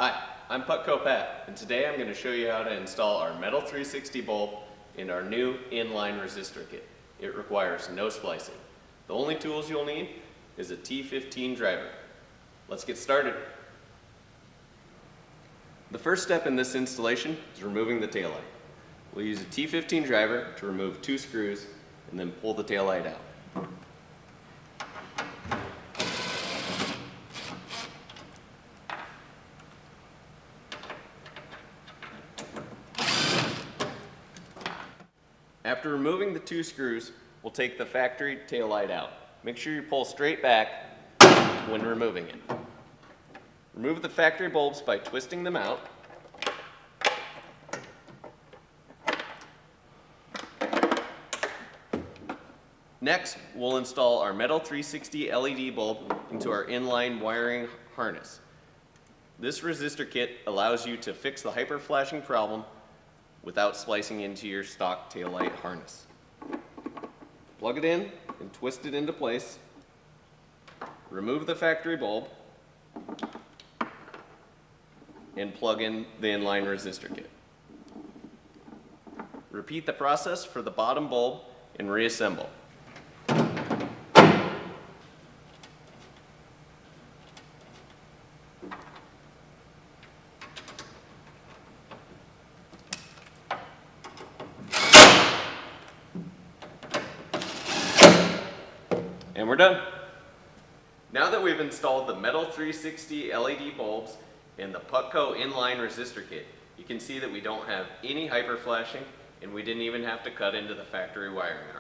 Hi, I'm Putco Pat, and today I'm going to show you how to install our metal 360 bulb in our new inline resistor kit. It requires no splicing. The only tools you'll need is a T15 driver. Let's get started. The first step in this installation is removing the taillight. We'll use a T15 driver to remove 2 screws and then pull the taillight out. After removing the 2 screws, we'll take the factory taillight out. Make sure you pull straight back when removing it. Remove the factory bulbs by twisting them out. Next, we'll install our metal 360 LED bulb into our inline wiring harness. This resistor kit allows you to fix the hyperflashing problem without splicing into your stock taillight harness. Plug it in and twist it into place. Remove the factory bulb and plug in the inline resistor kit. Repeat the process for the bottom bulb and reassemble. And we're done. Now that we've installed the metal 360 LED bulbs and the Putco inline resistor kit, you can see that we don't have any hyperflashing and we didn't even have to cut into the factory wiring harness.